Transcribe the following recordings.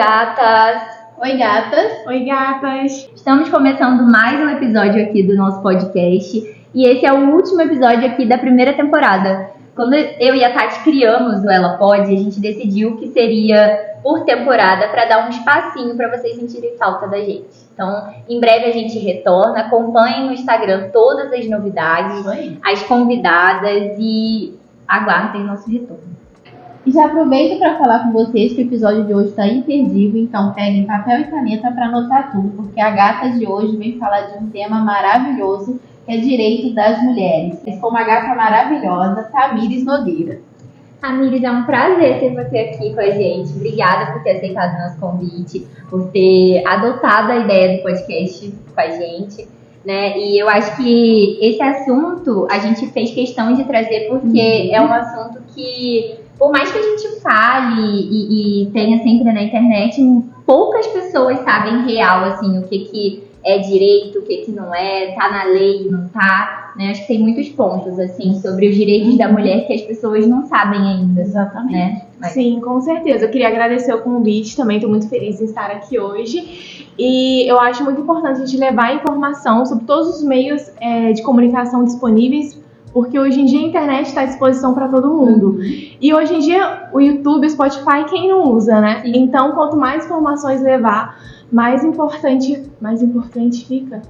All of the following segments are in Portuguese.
gatas! Oi, gatas! Oi, gatas! Estamos começando mais um episódio aqui do nosso podcast e esse é o último episódio aqui da primeira temporada. Quando eu e a Tati criamos o Ela Pode, a gente decidiu que seria por temporada para dar um espacinho para vocês sentirem falta da gente. Então, em breve a gente retorna, acompanhem no Instagram todas as novidades, as convidadas e aguardem nosso retorno. E já aproveito para falar com vocês que o episódio de hoje está imperdível, então peguem papel e caneta para anotar tudo, porque a gata de hoje vem falar de um tema maravilhoso, que é direito das mulheres. Com uma gata maravilhosa, Tamires Nogueira. Tamires, é um prazer ter você aqui com a gente. Obrigada por ter aceitado o nosso convite, por ter adotado a ideia do podcast com a gente, né? E eu acho que esse assunto a gente fez questão de trazer porque é um assunto que, por mais que a gente fale e tenha sempre na internet, poucas pessoas sabem real, assim, o que é direito, o que não é, tá na lei, não tá, né? Acho que tem muitos pontos, assim, sobre os direitos da mulher que as pessoas não sabem ainda. Exatamente. Né? Sim, com certeza. Eu queria agradecer o convite também, estou muito feliz em estar aqui hoje. E eu acho muito importante a gente levar informação sobre todos os meios de comunicação disponíveis, porque hoje em dia a internet está à disposição para todo mundo. E hoje em dia o YouTube, o Spotify, quem não usa, né? Sim. Então, quanto mais informações levar, mais importante fica.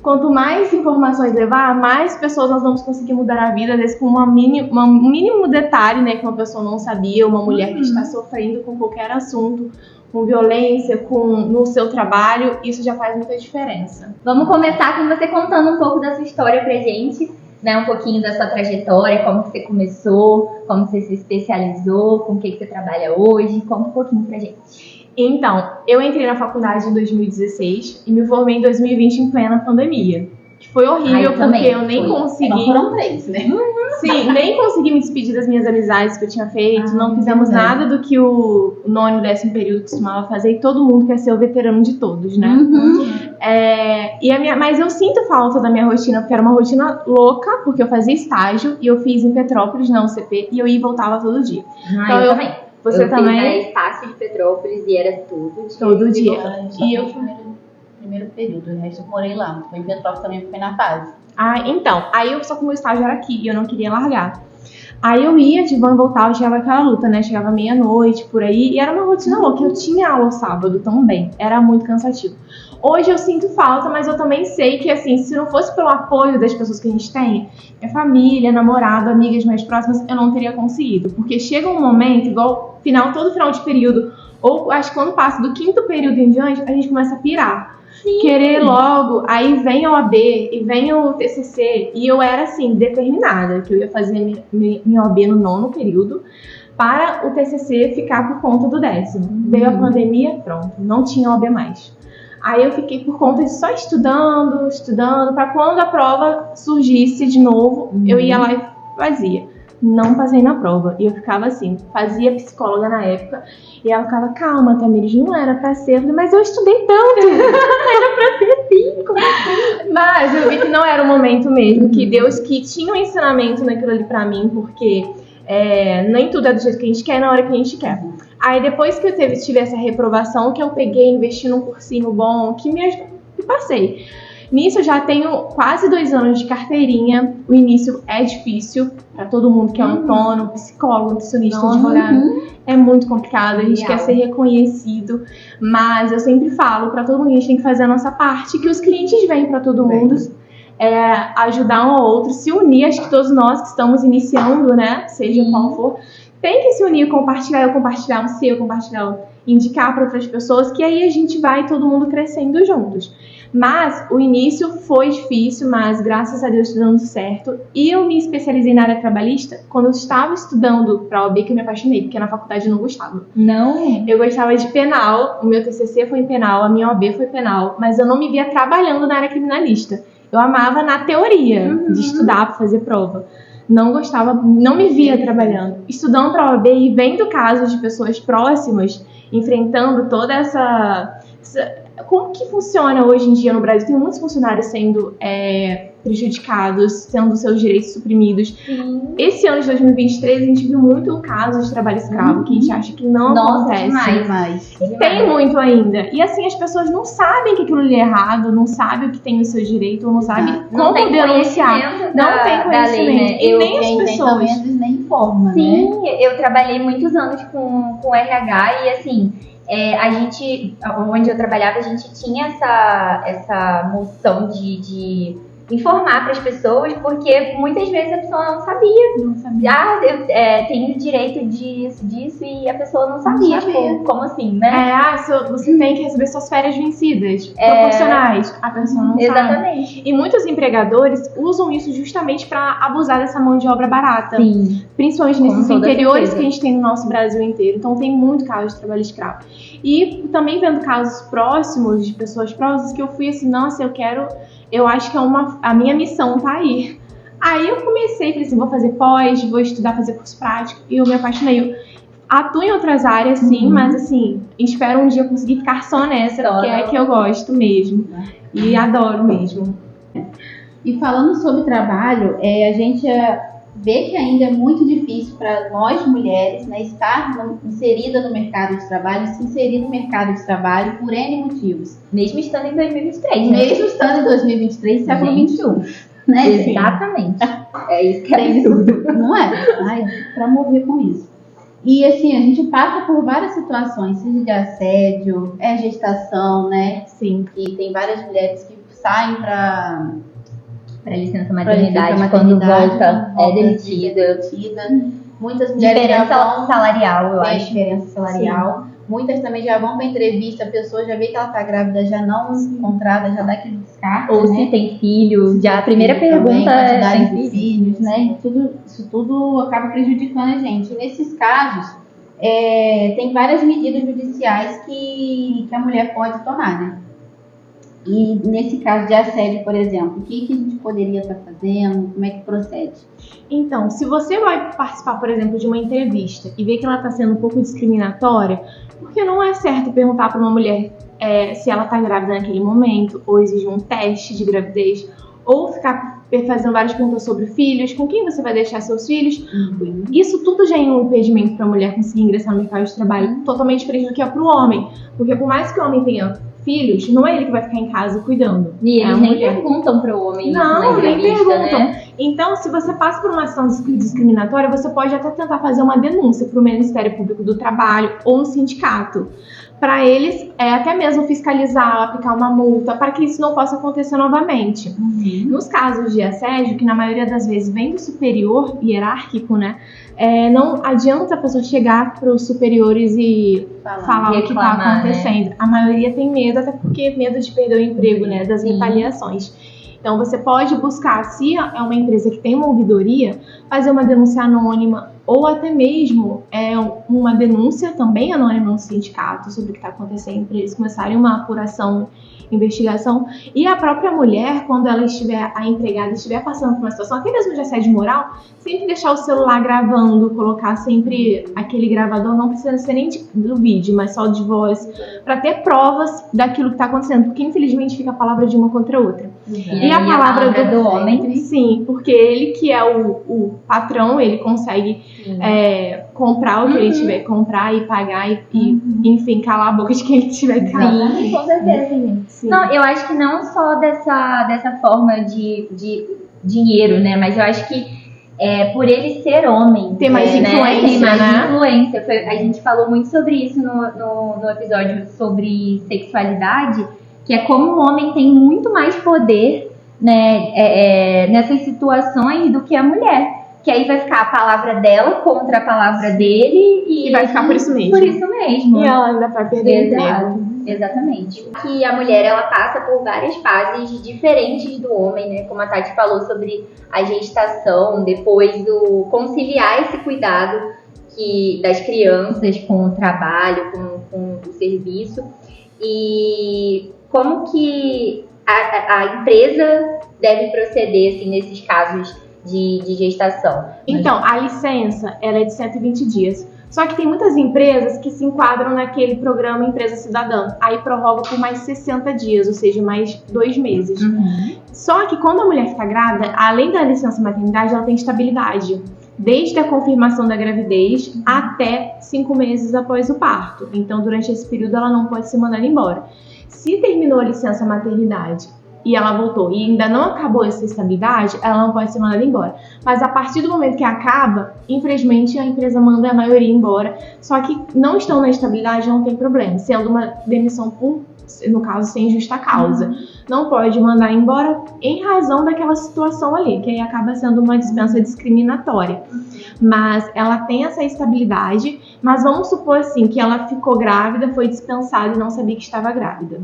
Quanto mais informações levar, mais pessoas nós vamos conseguir mudar a vida, às vezes com um mínimo detalhe, né, que uma pessoa não sabia, uma mulher que está sofrendo com qualquer assunto, com violência, no seu trabalho, isso já faz muita diferença. Vamos começar com você contando um pouco da sua história pra gente, né? Um pouquinho da sua trajetória, como que você começou, como você se especializou, com o que você trabalha hoje. Conta um pouquinho pra gente. Então, eu entrei na faculdade em 2016 e me formei em 2020 em plena pandemia. Que foi horrível, porque eu nem consegui... Não foram 3, né? Sim, nem consegui me despedir das minhas amizades que eu tinha feito. Não fizemos nada do que o nono e 10º período costumava fazer. E todo mundo quer ser o veterano de todos, né? Mas eu sinto falta da minha rotina, porque era uma rotina louca, porque eu fazia estágio e eu fiz em Petrópolis, na UCP, e eu ia e voltava todo dia. Então, eu também. Você também? Eu fiz na Estácio de Petrópolis e era todo dia. Todo dia. E eu fui primeiro período, o resto eu morei lá. Foi em Petrópolis também, foi na fase. Só que o meu estágio era aqui e eu não queria largar. Aí eu ia de van e voltava, chegava aquela luta, né? Chegava meia-noite, por aí, e era uma rotina louca. Eu tinha aula sábado também, era muito cansativo. Hoje eu sinto falta, mas eu também sei que, assim, se não fosse pelo apoio das pessoas que a gente tem, minha família, namorado, amigas mais próximas, eu não teria conseguido. Porque chega um momento, igual todo final de período, ou acho que quando passa do 5º período em diante, a gente começa a pirar. Sim. Querer logo, aí vem a OAB e vem o TCC, e eu era, assim, determinada, que eu ia fazer minha OAB no 9º período, para o TCC ficar por conta do 10º. Veio a pandemia, pronto, não tinha OAB mais. Aí eu fiquei por conta de só estudando, para quando a prova surgisse de novo, eu ia lá e fazia. Não passei na prova. E eu ficava assim, fazia psicóloga na época, e ela ficava, calma, Tamires, não era pra ser. Eu falei, mas eu estudei tanto, era pra ser 5. Mas eu vi que não era o momento mesmo, que Deus que tinha um ensinamento naquilo ali pra mim, porque nem tudo é do jeito que a gente quer, na hora que a gente quer. Aí depois que eu tive essa reprovação, que eu peguei, investi num cursinho bom, que me ajudou, e passei. Nisso eu já tenho quase 2 anos de carteirinha. O início é difícil para todo mundo que é autônomo, psicólogo, nutricionista, advogado. É muito complicado, a gente quer ser reconhecido. Mas eu sempre falo para todo mundo, a gente tem que fazer a nossa parte, que os clientes vêm para todo mundo. Ajudar um ao outro, se unir. Acho que todos nós que estamos iniciando, né, seja qual for, tem que se unir, compartilhar o seu, indicar para outras pessoas, que aí a gente vai todo mundo crescendo juntos. Mas o início foi difícil, mas graças a Deus está dando certo. E eu me especializei na área trabalhista quando eu estava estudando para a OAB, que eu me apaixonei, porque na faculdade eu não gostava. Não? Eu gostava de penal, o meu TCC foi em penal, a minha OAB foi penal, mas eu não me via trabalhando na área criminalista. Eu amava na teoria de estudar para fazer prova. Não gostava, não me via trabalhando. Estudando para a OAB e vendo casos de pessoas próximas, enfrentando toda essa... Como que funciona hoje em dia no Brasil? Tem muitos funcionários sendo prejudicados, tendo seus direitos suprimidos. Sim. Esse ano de 2023 a gente viu muito casos de trabalho escravo, que a gente acha que não acontece. Demais. E tem muito ainda. E assim, as pessoas não sabem que aquilo ali é errado, não sabem o que tem o seu direito, ou não sabem como denunciar. Não tem conhecimento. Né? E nem as pessoas. Nem informa, Sim, né? eu trabalhei muitos anos com RH e assim, a gente, onde eu trabalhava, a gente tinha essa moção de informar para as pessoas, porque muitas vezes a pessoa não sabia. Não sabia. Eu tenho direito disso, e a pessoa não sabia. Tipo, como assim, né? Você tem que receber suas férias vencidas, proporcionais. A pessoa não sabe. Exatamente. E muitos empregadores usam isso justamente para abusar dessa mão de obra barata. Sim. Principalmente Com nesses toda interiores certeza. que a gente tem no nosso Brasil inteiro. Então tem muito caso de trabalho escravo. E também vendo casos próximos, de pessoas próximas, que eu fui assim, nossa, eu acho que a minha missão tá aí. Aí eu comecei, falei assim, vou fazer pós, vou estudar, fazer curso prático, e eu me apaixonei. Eu atuo em outras áreas, sim, mas assim, espero um dia conseguir ficar só nessa, porque é que eu gosto mesmo. E adoro mesmo. E falando sobre trabalho, a gente vê que ainda é muito difícil para nós mulheres, né, estar inserida no mercado de trabalho, se inserir no mercado de trabalho por N motivos. Mesmo estando em 2023, né? Mesmo estando em 2023, século XXI. Né? Exatamente. É isso que é absurdo. Não é? Ai, pra morrer com isso. E assim, a gente passa por várias situações, seja de assédio, gestação, né? Sim. E tem várias mulheres que saem para licença maternidade, quando volta, é demitida. Muitas mulheres Diferença já vão, salarial, eu tem acho. diferença salarial. Sim. Muitas também já vão para entrevista, a pessoa já vê que ela tá grávida, já não encontrada, já dá aquele descarte. Ou se tem filho, já a primeira pergunta é tem tem filhos, né? Isso tudo acaba prejudicando a gente. E nesses casos, tem várias medidas judiciais que a mulher pode tomar, né? E nesse caso de assédio, por exemplo, o que a gente poderia estar fazendo? Como é que procede? Então, se você vai participar, por exemplo, de uma entrevista e vê que ela está sendo um pouco discriminatória, porque não é certo perguntar para uma mulher se ela está grávida naquele momento, ou exigir um teste de gravidez, ou ficar fazendo várias perguntas sobre filhos, com quem você vai deixar seus filhos. Uhum. Isso tudo já é um impedimento para a mulher conseguir ingressar no mercado de trabalho, totalmente diferente do que é para o homem. Porque por mais que o homem tenha filhos, não é ele que vai ficar em casa cuidando. E eles nem perguntam pro homem. Não, nem perguntam. Né? Então, se você passa por uma ação discriminatória, você pode até tentar fazer uma denúncia para o Ministério Público do Trabalho ou no sindicato, para eles até mesmo fiscalizar, aplicar uma multa, para que isso não possa acontecer novamente. Uhum. Nos casos de assédio, que na maioria das vezes vem do superior hierárquico, né? Não adianta a pessoa chegar para os superiores e falar o que está acontecendo. Né? A maioria tem medo, até porque medo de perder o emprego, né? Das retaliações. Então, você pode buscar, se é uma empresa que tem uma ouvidoria, fazer uma denúncia anônima ou até mesmo uma denúncia também anônima no sindicato sobre o que está acontecendo, para eles começarem uma apuração, investigação. E a própria mulher, quando ela a empregada estiver passando por uma situação, até mesmo de assédio moral, sempre deixar o celular gravando, colocar sempre aquele gravador, não precisa ser nem do vídeo, mas só de voz, para ter provas daquilo que está acontecendo, porque infelizmente fica a palavra de uma contra a outra. E a palavra do homem, sim, porque ele que é o patrão, ele consegue comprar o que ele tiver que comprar e pagar e enfim, calar a boca de quem ele tiver que calar. Sim, com certeza, gente. Sim. Não, eu acho que não só dessa forma de dinheiro, né? Mas eu acho que por ele ser homem. Tem mais influência, Tem mais né? influência. A gente falou muito sobre isso no episódio sobre sexualidade, que é como o homem tem muito mais poder, né, nessas situações do que a mulher. Que aí vai ficar a palavra dela contra a palavra dele e vai ficar por isso mesmo. Por isso mesmo. E ela ainda vai perder o emprego. Exatamente. Que a mulher, ela passa por várias fases diferentes do homem, né? Como a Tati falou sobre a gestação, depois conciliar esse cuidado das crianças com o trabalho, com o serviço. E como que a empresa deve proceder, assim, nesses casos de gestação. Então, a licença, ela é de 120 dias. Só que tem muitas empresas que se enquadram naquele programa Empresa Cidadã. Aí prorroga por mais 60 dias, ou seja, mais 2 meses. Só que quando a mulher fica grávida, além da licença maternidade, ela tem estabilidade. Desde a confirmação da gravidez até 5 meses após o parto. Então, durante esse período, ela não pode ser mandada embora. Se terminou a licença maternidade e ela voltou e ainda não acabou essa estabilidade, ela não pode ser mandada embora. Mas a partir do momento que acaba, infelizmente, a empresa manda a maioria embora. Só que não estão na estabilidade, não tem problema. Sendo uma demissão por, no caso, sem justa causa. Não pode mandar embora em razão daquela situação ali, que aí acaba sendo uma dispensa discriminatória. Mas ela tem essa estabilidade, mas vamos supor assim, que ela ficou grávida, foi dispensada e não sabia que estava grávida.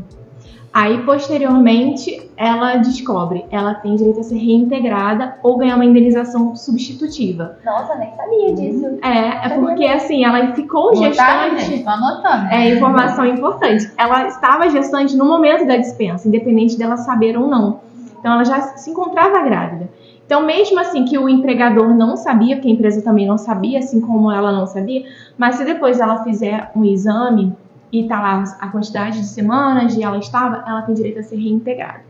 Aí, posteriormente, ela descobre, ela tem direito a ser reintegrada ou ganhar uma indenização substitutiva. Nossa, nem sabia disso. É porque assim, ela ficou gestante. Tô anotando. É informação importante. Ela estava gestante no momento da dispensa, independente dela saber ou não. Então, ela já se encontrava grávida. Então, mesmo assim que o empregador não sabia, porque a empresa também não sabia, assim como ela não sabia, mas se depois ela fizer um exame e tá lá a quantidade de semanas e ela tem direito a ser reintegrada.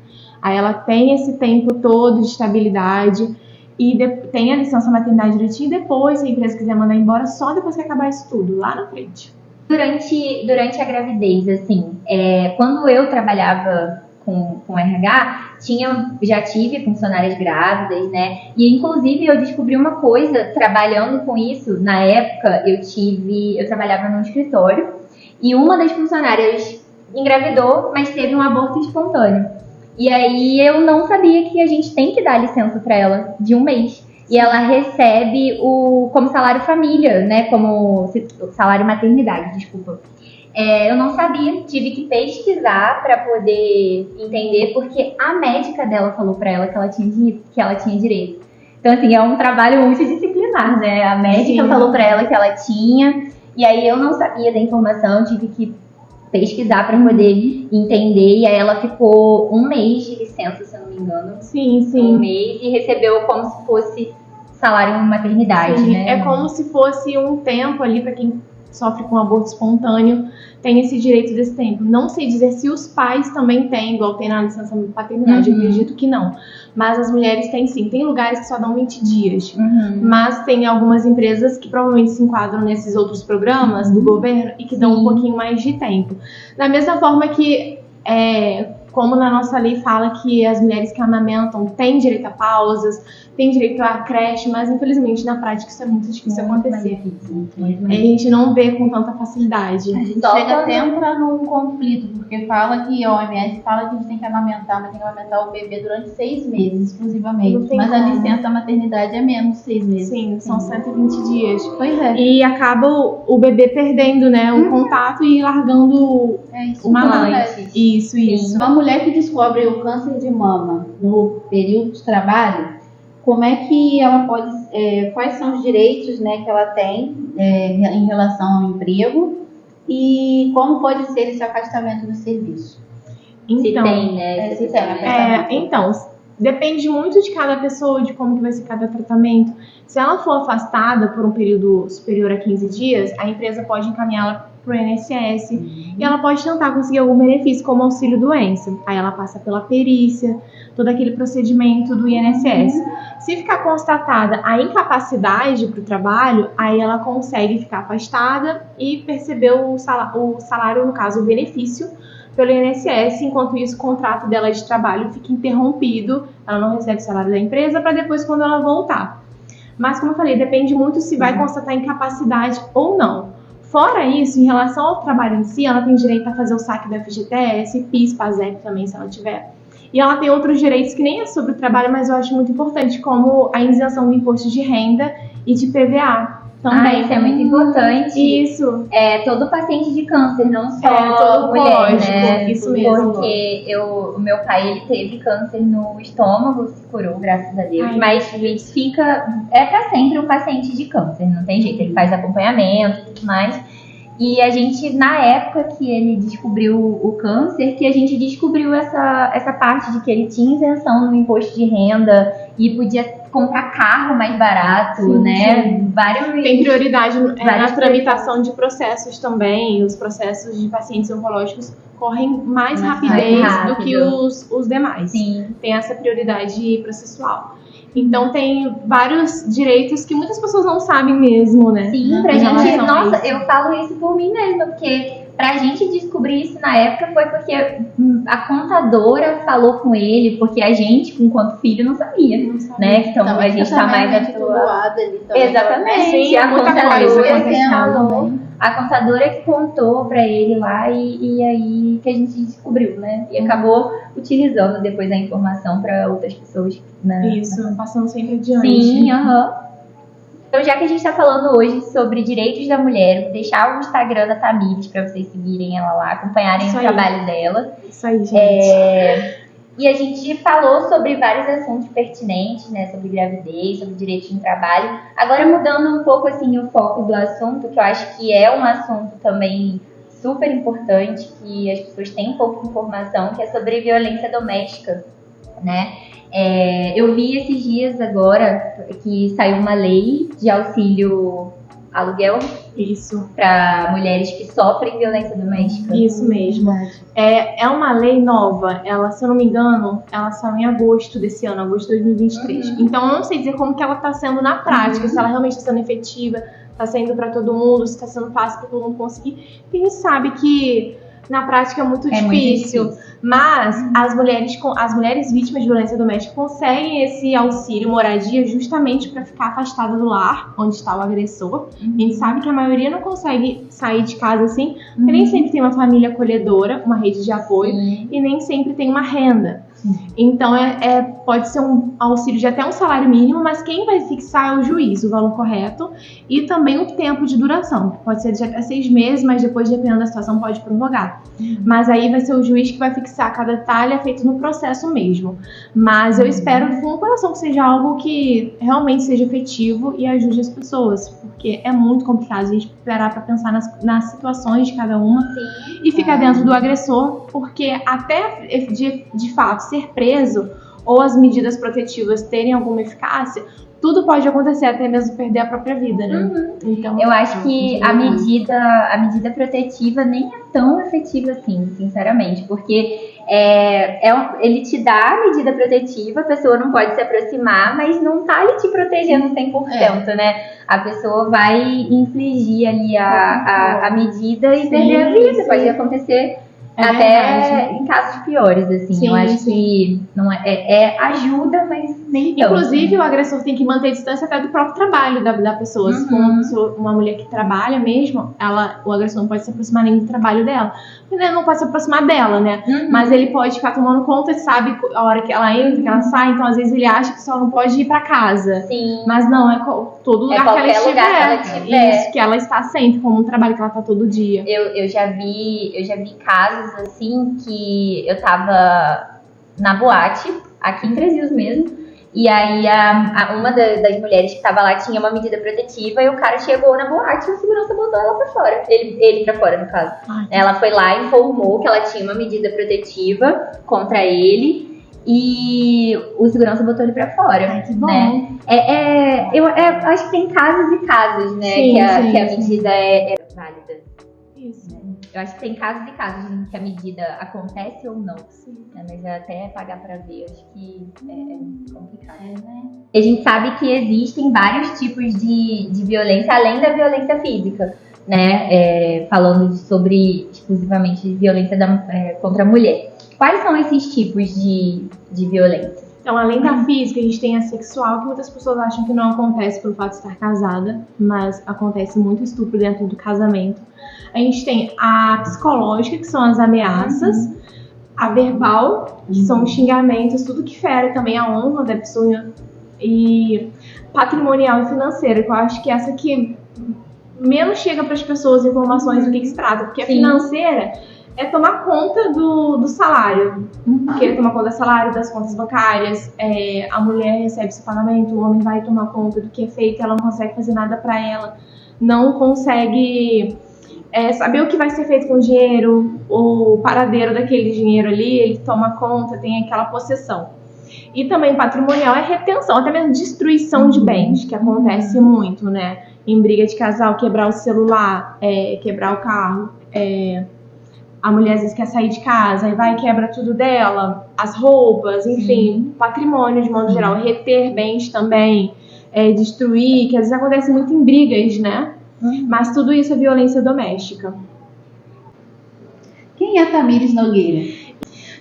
Aí ela tem esse tempo todo de estabilidade e tem a licença maternidade direitinho, e depois, se a empresa quiser mandar embora, só depois que acabar isso tudo, lá na frente. Durante a gravidez, assim, quando eu trabalhava com RH, já tive funcionárias grávidas, né? E inclusive eu descobri uma coisa trabalhando com isso. Na época eu trabalhava num escritório e uma das funcionárias engravidou, mas teve um aborto espontâneo. E aí eu não sabia que a gente tem que dar licença para ela de 1 mês. E ela recebe como salário família, né? Como salário maternidade, desculpa. Eu não sabia, tive que pesquisar para poder entender, porque a médica dela falou para ela que ela tinha direito. Então, assim, é um trabalho multidisciplinar, né? A médica falou para ela que ela tinha, e aí eu não sabia da informação, tive que pesquisar para poder entender, e aí ela ficou 1 mês de licença, se eu não me engano. Sim. 1 mês, e recebeu como se fosse salário maternidade, Sim, né? É como se fosse um tempo ali para quem sofre com aborto espontâneo, tem esse direito desse tempo. Não sei dizer se os pais também têm, igual tem na licença paternidade, eu acredito que não. Mas as mulheres têm sim. Tem lugares que só dão 20 dias. Mas tem algumas empresas que provavelmente se enquadram nesses outros programas do governo e que dão um pouquinho mais de tempo. Da mesma forma que, como na nossa lei fala que as mulheres que amamentam têm direito a pausas, têm direito à creche, mas infelizmente na prática isso é muito difícil acontecer. A gente não vê com tanta facilidade. A gente chega até a entrar num conflito, porque fala que a OMS fala que a gente tem que amamentar, mas tem que amamentar o bebê durante 6 meses exclusivamente. Mas a licença maternidade é menos 6 meses. Sim, são 120 dias. Pois é. E acaba o bebê perdendo, né, o contato e largando uma mãe. Isso. Uma mulher que descobre o câncer de mama no período de trabalho, como é que ela pode, quais são os direitos, né, que ela tem em relação ao emprego e como pode ser esse afastamento do serviço? Então, se tem, né? Então, depende muito de cada pessoa, de como que vai ser cada tratamento. Se ela for afastada por um período superior a 15 dias, a empresa pode encaminhá-la para o INSS e ela pode tentar conseguir algum benefício, como auxílio-doença. Aí ela passa pela perícia, todo aquele procedimento do INSS. Se ficar constatada a incapacidade para o trabalho, aí ela consegue ficar afastada e perceber o salário, no caso, o benefício, pelo INSS. Enquanto isso, o contrato dela de trabalho fica interrompido, ela não recebe o salário da empresa para depois, quando ela voltar. Mas, como eu falei, depende muito se vai constatar incapacidade ou não. Fora isso, em relação ao trabalho em si, ela tem direito a fazer o saque do FGTS, PIS, PASEP também, se ela tiver. E ela tem outros direitos que nem é sobre o trabalho, mas eu acho muito importante, como a isenção do imposto de renda e de PVA. Também. Isso é muito importante. Isso. Todo paciente de câncer, não só todo mulher, lógico, né? isso mesmo. Porque o meu pai, ele teve câncer no estômago, se curou, graças a Deus. Mas pra sempre um paciente de câncer, não tem jeito. Ele faz acompanhamento e tudo mais. E a gente, na época que ele descobriu o câncer, que a gente descobriu essa parte de que ele tinha isenção no imposto de renda e podia comprar carro mais barato, Sim, né? Vários... Tem prioridade na várias tramitação de processos também. Os processos de pacientes oncológicos correm mais Mais rapidez do que rápido. os demais. Sim. Tem essa prioridade processual. Então tem vários direitos que muitas pessoas não sabem mesmo, né? Sim, pra Em gente, relação a nossa, isso. eu falo isso por mim mesma, porque pra gente descobrir isso na época foi porque a contadora falou com ele, porque a gente, enquanto filho, não sabia, Não sabe. né? Então Também a gente tá mais titubeada ali também. Exatamente, Sim, a muita coisa contadora que acontecendo falou, a contadora que contou pra ele lá e aí que a gente descobriu, né? E acabou utilizando depois a informação pra outras pessoas, né? Isso, passando sempre adiante. Sim, aham. Então, já que a gente tá falando hoje sobre direitos da mulher, vou deixar o Instagram da Tamires pra vocês seguirem ela lá, acompanharem Isso o aí. trabalho dela. Isso aí, gente. E a gente falou sobre vários assuntos pertinentes, né? Sobre gravidez, sobre direitos no trabalho. Agora, mudando um pouco, assim, o foco do assunto, que eu acho que é um assunto também super importante, que as pessoas têm pouca informação, que é sobre violência doméstica, né? Eu vi esses dias agora que saiu uma lei de auxílio aluguel Isso. para mulheres que sofrem violência doméstica. Isso mesmo. É uma lei nova. Ela, se eu não me engano, ela saiu em agosto desse ano, agosto de 2023. Então, eu não sei dizer como que ela está sendo na prática, se ela realmente está sendo efetiva, está saindo para todo mundo, se está sendo fácil para todo mundo conseguir. Porque a gente sabe que na prática é muito difícil. Mas as mulheres vítimas de violência doméstica conseguem esse auxílio moradia justamente para ficar afastada do lar onde está o agressor. A gente sabe que a maioria não consegue sair de casa assim, porque nem sempre tem uma família acolhedora, uma rede de apoio, e nem sempre tem uma renda. Então pode ser um auxílio de até um salário mínimo, mas quem vai fixar é o juiz, o valor correto, e também o tempo de duração, que pode ser de até 6 meses, mas depois, dependendo da situação, pode prorrogar. Mas aí vai ser o juiz que vai fixar cada detalhe, é feito no processo mesmo. Mas eu espero de fundo coração que seja algo que realmente seja efetivo e ajude as pessoas, porque é muito complicado a gente parar para pensar nas situações de cada uma e ficar dentro do agressor, porque até de fato ser preso ou as medidas protetivas terem alguma eficácia, tudo pode acontecer, até mesmo perder a própria vida, né? Então, eu acho que a medida protetiva nem é tão efetiva assim, sinceramente, porque ele te dá a medida protetiva, a pessoa não pode se aproximar, mas não tá ali te protegendo 100%, né? A pessoa vai infligir ali a medida e perder a vida, pode acontecer até em casos piores, assim. Eu acho que não ajuda, mas nem tanto. Inclusive, o agressor tem que manter a distância até do próprio trabalho da pessoa. Se for uma mulher que trabalha mesmo, o agressor não pode se aproximar nem do trabalho dela. Ele não pode se aproximar dela, né? Mas ele pode ficar tomando conta, sabe a hora que ela entra, que ela sai. Então, às vezes, ele acha que só não pode ir pra casa. Sim. Mas não, é todo lugar que ela estiver. Isso, que ela está sempre, como um trabalho que ela tá todo dia. Eu já vi casos, assim, que eu tava na boate, aqui em Três Rios mesmo, e aí uma das mulheres que tava lá tinha uma medida protetiva e o cara chegou na boate e o segurança botou ela pra fora. Ele pra fora, no caso. Ela foi lá e informou que ela tinha uma medida protetiva contra ele e o segurança botou ele pra fora. Ai, que bom. Né? Eu acho que tem casos e casos, né? Sim, que a medida é válida. Isso. Eu acho que tem casos e casos em que a medida acontece ou não. Mas até pagar pra ver, acho que é complicado. Né? A gente sabe que existem vários tipos de violência, além da violência física, né? Falando sobre exclusivamente violência contra a mulher. Quais são esses tipos de violência? Então, além da física, a gente tem a sexual, que muitas pessoas acham que não acontece pelo fato de estar casada, mas acontece muito estupro dentro do casamento. A gente tem a psicológica, que são as ameaças, a verbal, que são os xingamentos, tudo que fere também a honra da pessoa, e patrimonial e financeira, que eu acho que essa que menos chega para as pessoas informações do que se trata, porque a financeira é tomar conta do salário, querer tomar conta do salário, das contas bancárias, a mulher recebe seu pagamento, o homem vai tomar conta do que é feito, ela não consegue fazer nada para ela, não consegue saber o que vai ser feito com o dinheiro, o paradeiro daquele dinheiro ali, ele toma conta, tem aquela possessão. E também patrimonial é retenção, até mesmo destruição de bens, que acontece muito, né? Em briga de casal, quebrar o celular, quebrar o carro, a mulher às vezes quer sair de casa, aí vai e quebra tudo dela, as roupas, enfim, patrimônio de modo geral, reter bens também, destruir, que às vezes acontece muito em brigas, né? Mas tudo isso é violência doméstica. Quem é Tamires Nogueira?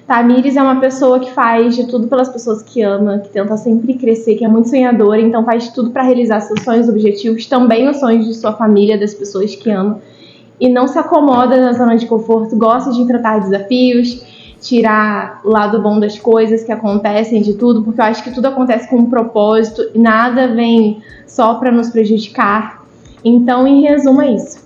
Tamires é uma pessoa que faz de tudo pelas pessoas que ama, que tenta sempre crescer, que é muito sonhadora, então faz de tudo para realizar seus sonhos, objetivos, também os sonhos de sua família, das pessoas que ama. E não se acomoda na zona de conforto, gosta de enfrentar desafios, tirar o lado bom das coisas que acontecem, de tudo, porque eu acho que tudo acontece com um propósito e nada vem só para nos prejudicar. Então, em resumo, é isso.